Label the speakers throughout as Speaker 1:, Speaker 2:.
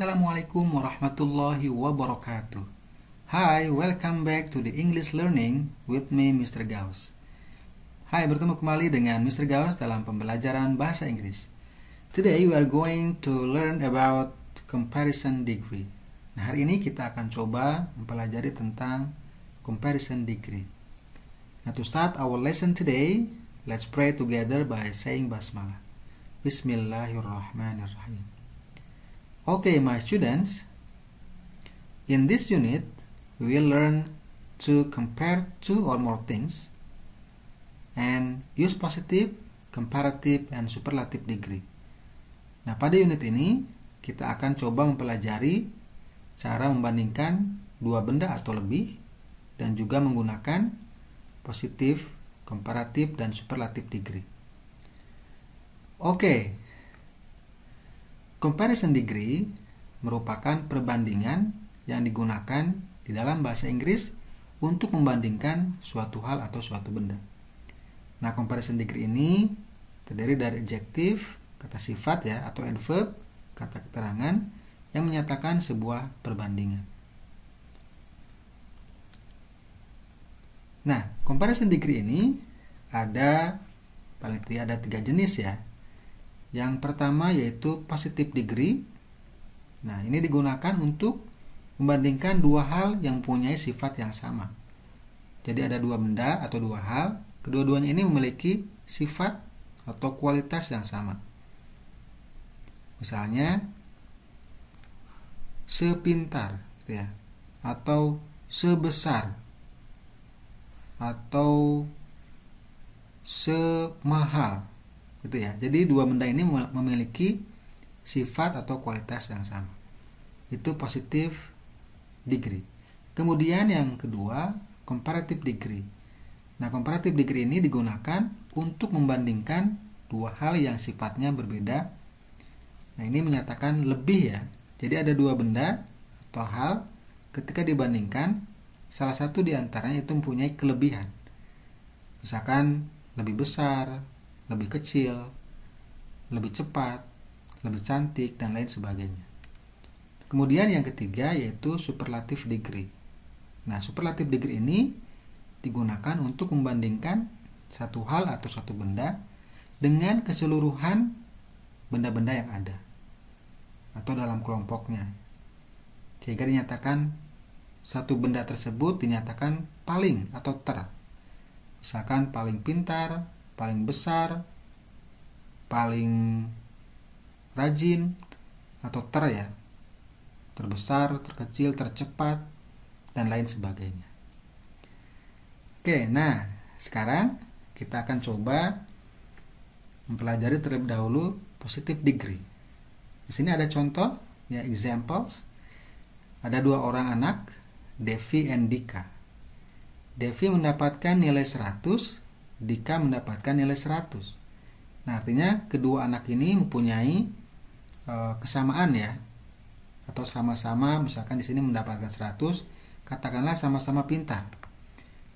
Speaker 1: Assalamualaikum warahmatullahi wabarakatuh. Hi, welcome back to the English Learning with me, Mr. Gauss. Hai, bertemu kembali dengan Mr. Gauss dalam pembelajaran bahasa Inggris. Today we are going to learn about comparison degree. Nah, hari ini kita akan coba mempelajari tentang comparison degree. Now, to start our lesson today, let's pray together by saying basmalah. Bismillahirrahmanirrahim. Okay, my students, in this unit, we will learn to compare two or more things and use positive, comparative, and superlative degree. Nah, pada unit ini, kita akan coba mempelajari cara membandingkan dua benda atau lebih dan juga menggunakan positif, komparatif, dan superlatif degree. Oke. Comparison degree merupakan perbandingan yang digunakan di dalam bahasa Inggris untuk membandingkan suatu hal atau suatu benda. Nah, comparison degree ini terdiri dari adjektif, kata sifat ya, atau adverb, kata keterangan yang menyatakan sebuah perbandingan. Nah, comparison degree ini ada paling tidak ada 3 jenis ya. Yang pertama yaitu positive degree. Nah, ini digunakan untuk membandingkan dua hal yang mempunyai sifat yang sama. Jadi ada dua benda atau dua hal, kedua-duanya ini memiliki sifat atau kualitas yang sama. Misalnya sepintar gitu ya, atau sebesar, atau semahal gitu ya. Jadi dua benda ini memiliki sifat atau kualitas yang sama. Itu positive degree. Kemudian yang kedua, comparative degree. Nah, comparative degree ini digunakan untuk membandingkan dua hal yang sifatnya berbeda. Nah, ini menyatakan lebih ya. Jadi ada dua benda atau hal, ketika dibandingkan, salah satu di antaranya itu mempunyai kelebihan. Misalkan lebih besar, lebih kecil, lebih cepat, lebih cantik, dan lain sebagainya. Kemudian yang ketiga yaitu superlative degree. Nah, superlative degree ini digunakan untuk membandingkan satu hal atau satu benda dengan keseluruhan benda-benda yang ada atau dalam kelompoknya. Sehingga dinyatakan satu benda tersebut dinyatakan paling atau ter. Misalkan paling pintar, paling besar, paling rajin, atau ter ya, terbesar, terkecil, tercepat, dan lain sebagainya. Oke, nah sekarang kita akan coba mempelajari terlebih dahulu positive degree. Di sini ada contoh ya, examples. Ada dua orang anak, Devi and Dika. Devi mendapatkan nilai 100, Dika mendapatkan nilai 100. Nah, artinya kedua anak ini mempunyai kesamaan ya, atau sama-sama, misalkan di sini mendapatkan 100, katakanlah sama-sama pintar.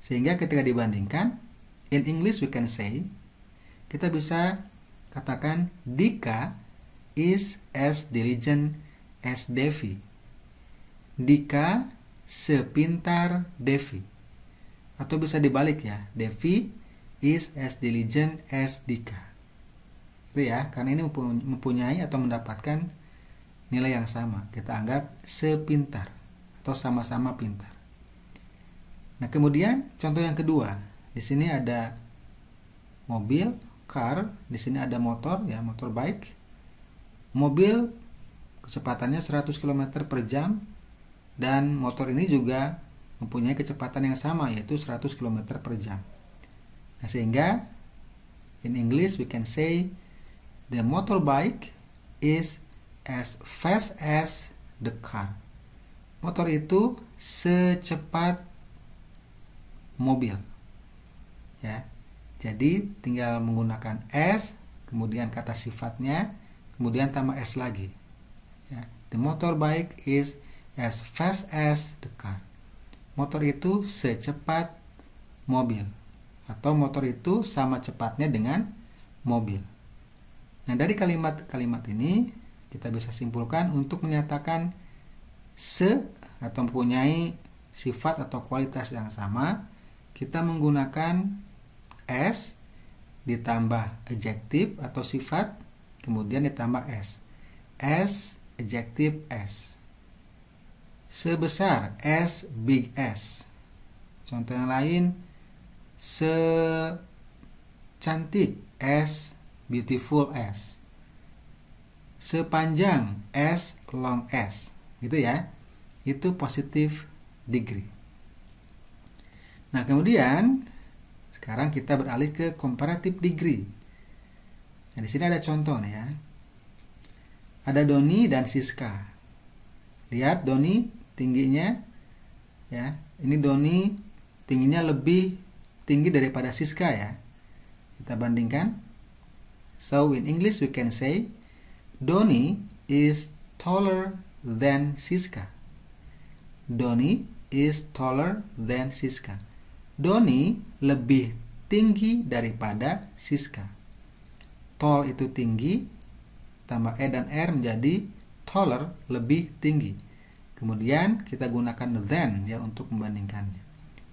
Speaker 1: Sehingga ketika dibandingkan, in English we can say, kita bisa katakan Dika is as diligent as Devi. Dika sepintar Devi. Atau bisa dibalik ya, Devi is as diligent as Dika. Itu ya, karena ini mempunyai atau mendapatkan nilai yang sama. Kita anggap sepintar atau sama-sama pintar. Nah, kemudian contoh yang kedua. Di sini ada mobil, car, di sini ada motor ya, motorbike. Mobil kecepatannya 100 km per jam dan motor ini juga mempunyai kecepatan yang sama yaitu 100 km per jam. Nah, sehingga in English we can say the motorbike is as fast as the car. Motor itu secepat mobil. Ya. Jadi tinggal menggunakan as, kemudian kata sifatnya, kemudian tambah s lagi. Ya. The motorbike is as fast as the car. Motor itu secepat mobil. Atau motor itu sama cepatnya dengan mobil. Nah, dari kalimat-kalimat ini kita bisa simpulkan untuk menyatakan atau mempunyai sifat atau kualitas yang sama, kita menggunakan S ditambah adjektif atau sifat, kemudian ditambah S. S, adjektif S. Sebesar, S, big S. Contoh yang lain, secantik, S, beautiful S. Sepanjang, S, long S. Gitu ya. Itu positive degree. Nah, kemudian sekarang kita beralih ke comparative degree. Nah, di sini ada contoh nih ya. Ada Doni dan Siska. Lihat Doni tingginya ya. Ini Doni tingginya lebih tinggi daripada Siska ya. Kita bandingkan. So in English we can say Doni is taller than Siska. Doni is taller than Siska. Doni lebih tinggi daripada Siska. Tall itu tinggi, tambah E dan R menjadi taller, lebih tinggi. Kemudian kita gunakan than ya untuk membandingkannya.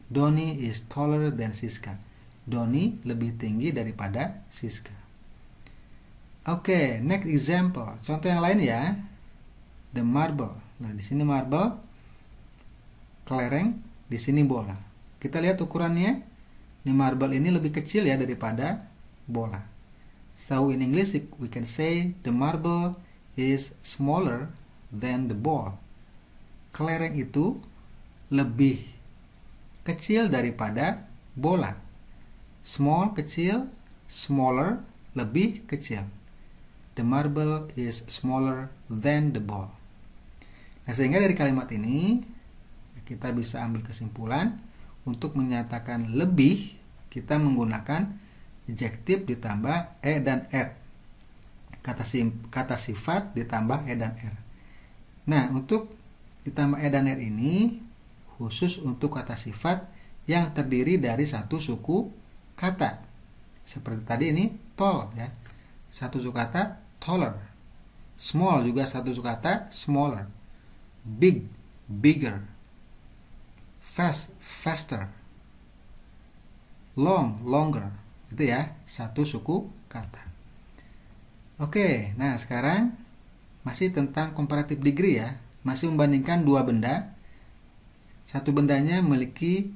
Speaker 1: Doni is taller than Siska. Doni lebih tinggi daripada Siska. Oke, next example. Contoh yang lain ya. The marble. Nah, di sini marble, kelereng, di sini bola. Kita lihat ukurannya. Ini marble ini lebih kecil ya daripada bola. So in English we can say the marble is smaller than the ball. Kelereng itu lebih kecil daripada bola. Small kecil, smaller lebih kecil. The marble is smaller than the ball. Nah, sehingga dari kalimat ini kita bisa ambil kesimpulan untuk menyatakan lebih kita menggunakan adjektif ditambah E dan R. Kata sifat ditambah E dan R. Nah, untuk ditambah E dan R ini khusus untuk kata sifat yang terdiri dari satu suku kata. Seperti tadi ini tall ya. Satu suku kata taller. Small juga satu suku kata smaller. Big, bigger. Fast, faster. Long, longer. Itu ya, satu suku kata. Oke, nah sekarang masih tentang comparative degree ya. Masih membandingkan dua benda. Satu bendanya memiliki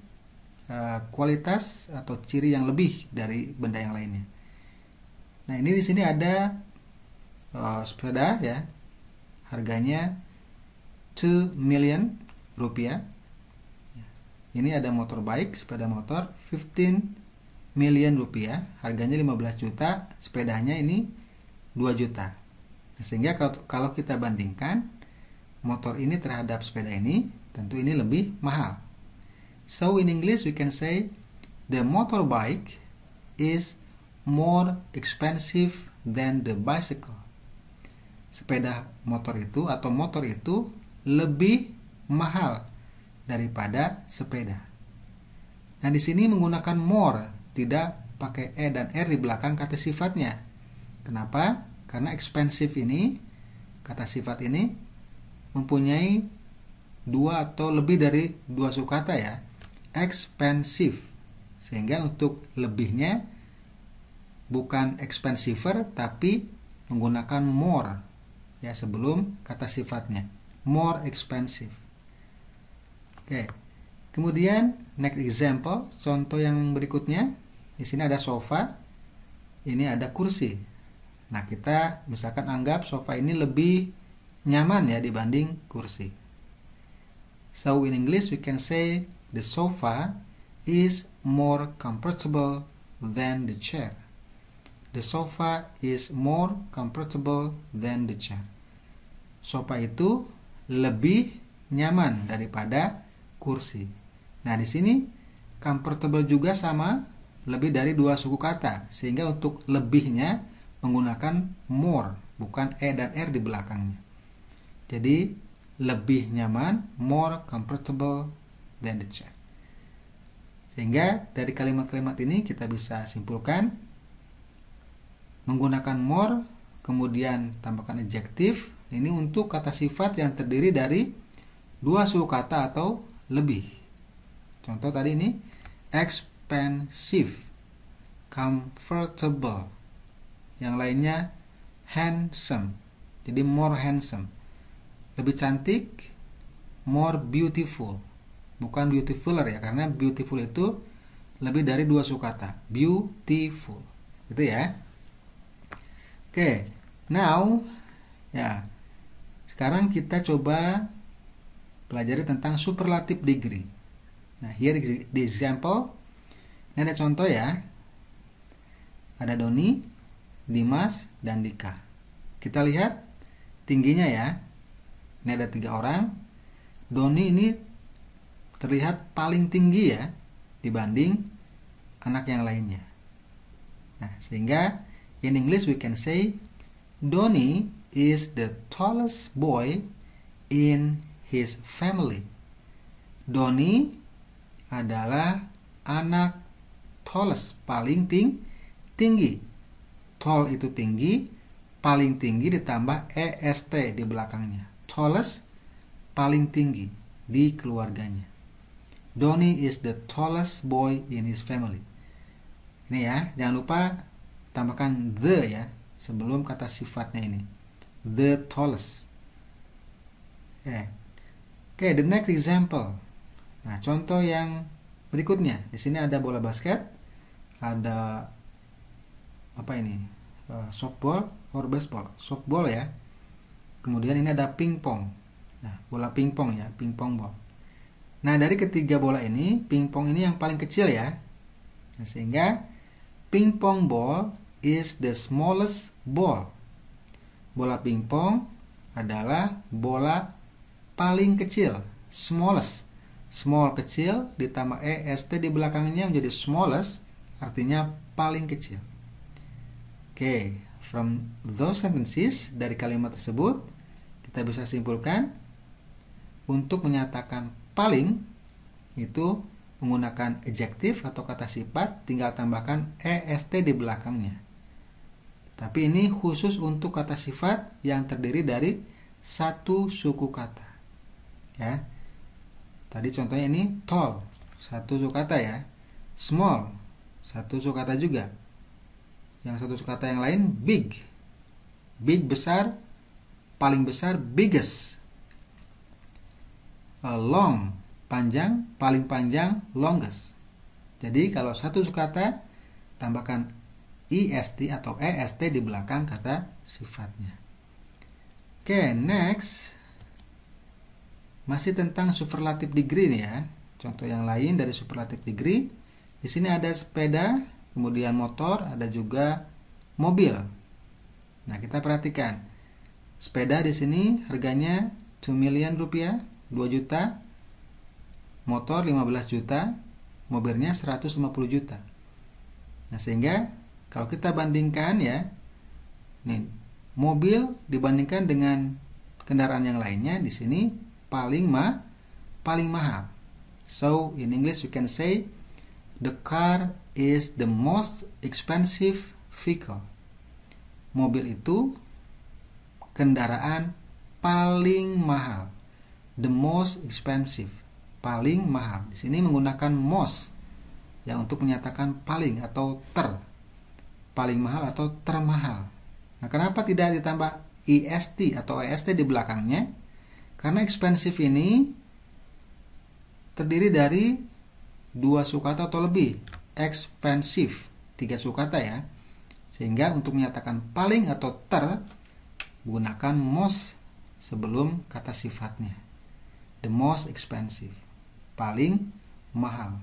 Speaker 1: kualitas atau ciri yang lebih dari benda yang lainnya. Nah, ini di sini ada sepeda ya. Harganya 2 million rupiah. Ini ada motorbike, sepeda motor 15 million rupiah, harganya 15 juta, sepedanya ini 2 juta. Nah, sehingga kalau kita bandingkan motor ini terhadap sepeda ini, tentu ini lebih mahal. So in English we can say the motorbike is more expensive than the bicycle. Sepeda motor itu atau motor itu lebih mahal daripada sepeda. Nah, di sini menggunakan more, tidak pakai E dan R di belakang kata sifatnya. Kenapa? Karena expensive ini, kata sifat ini mempunyai dua atau lebih dari dua suku kata ya. Expensive. Sehingga untuk lebihnya bukan expensiver tapi menggunakan more ya sebelum kata sifatnya. More expensive. Oke. Kemudian next example, contoh yang berikutnya. Di sini ada sofa, ini ada kursi. Nah, kita misalkan anggap sofa ini lebih nyaman ya dibanding kursi. So in English we can say the sofa is more comfortable than the chair. The sofa is more comfortable than the chair. Sofa itu lebih nyaman daripada kursi. Nah, di sini comfortable juga sama, lebih dari dua suku kata, sehingga untuk lebihnya menggunakan more, bukan E dan R di belakangnya. Jadi lebih nyaman, more comfortable than the chair. Sehingga dari kalimat-kalimat ini kita bisa simpulkan menggunakan more, kemudian tambahkan adjektif Ini untuk kata sifat yang terdiri dari dua suku kata atau lebih. Contoh tadi ini expensive, comfortable. Yang lainnya handsome. Jadi more handsome. Lebih cantik, more beautiful. Bukan beautifuler ya, karena beautiful itu lebih dari dua suku kata. Beautiful. Gitu ya. Oke, now ya. Sekarang kita coba pelajari tentang superlative degree. Nah, here the example. Ini ada contoh ya. Ada Doni, Dimas, dan Dika. Kita lihat tingginya ya. Ini ada 3 orang. Doni ini terlihat paling tinggi ya dibanding anak yang lainnya. Nah, sehingga in English we can say Doni is the tallest boy in his family. Doni adalah anak tallest, paling tinggi. Tall itu tinggi, paling tinggi ditambah est di belakangnya. Tallest, paling tinggi di keluarganya. Doni is the tallest boy in his family. Ini ya, jangan lupa tambahkan the ya sebelum kata sifatnya ini. The tallest. Oke, the next example. Nah, contoh yang berikutnya. Di sini ada bola basket, ada apa ini? Softball or baseball. Softball ya. Kemudian ini ada pingpong. Nah, bola pingpong ya, pingpong ball. Nah, dari ketiga bola ini, pingpong ini yang paling kecil ya. Nah, sehingga pingpong ball is the smallest ball. Bola pingpong adalah bola paling kecil, smallest. Small kecil ditambah est di belakangnya menjadi smallest, artinya paling kecil. Oke, from those sentences, dari kalimat tersebut kita bisa simpulkan untuk menyatakan paling itu menggunakan adjektif atau kata sifat, tinggal tambahkan est di belakangnya. Tapi ini khusus untuk kata sifat yang terdiri dari satu suku kata. Ya. Tadi contohnya ini tall, satu suku kata ya. Small, satu suku kata juga. Yang satu suku kata yang lain big. Big besar, paling besar biggest. Long, panjang, paling panjang longest. Jadi kalau satu suku kata tambahkan est atau est di belakang kata sifatnya. Oke, next. Masih tentang superlative degree nih ya. Contoh yang lain dari superlative degree. Di sini ada sepeda, kemudian motor, ada juga mobil. Nah, kita perhatikan. Sepeda di sini harganya 2 million rupiah, 2 juta. Motor 15 juta, mobilnya 150 juta. Nah, sehingga kalau kita bandingkan ya, nih, mobil dibandingkan dengan kendaraan yang lainnya di sini paling mahal. So in English you can say the car is the most expensive vehicle. Mobil itu kendaraan paling mahal. The most expensive, paling mahal. Di sini menggunakan most ya untuk menyatakan paling atau paling mahal atau termahal. Nah, kenapa tidak ditambah est atau est di belakangnya? Karena expensive ini terdiri dari 2 suku kata atau lebih. Expensive, 3 suku kata ya. Sehingga untuk menyatakan paling atau gunakan most sebelum kata sifatnya. The most expensive, paling mahal.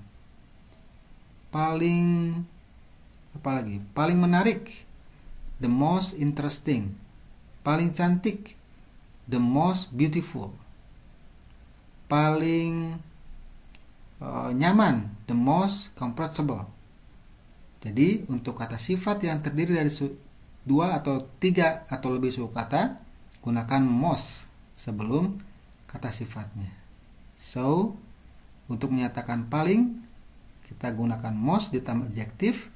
Speaker 1: Paling paling menarik, the most interesting. Paling cantik, the most beautiful. Paling nyaman, the most comfortable. Jadi untuk kata sifat yang terdiri dari 2 atau 3 atau lebih suku kata, gunakan most sebelum kata sifatnya. So untuk menyatakan paling, kita gunakan most ditambah adjektif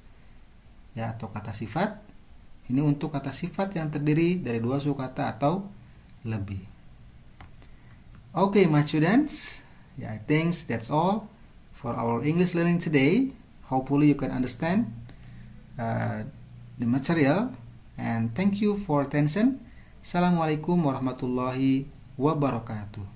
Speaker 1: ya atau kata sifat. Ini untuk kata sifat yang terdiri dari 2 suku kata atau lebih. Okay, my students, I think that's all for our English learning today. Hopefully you can understand the material, and thank you for attention. Assalamualaikum warahmatullahi wabarakatuh.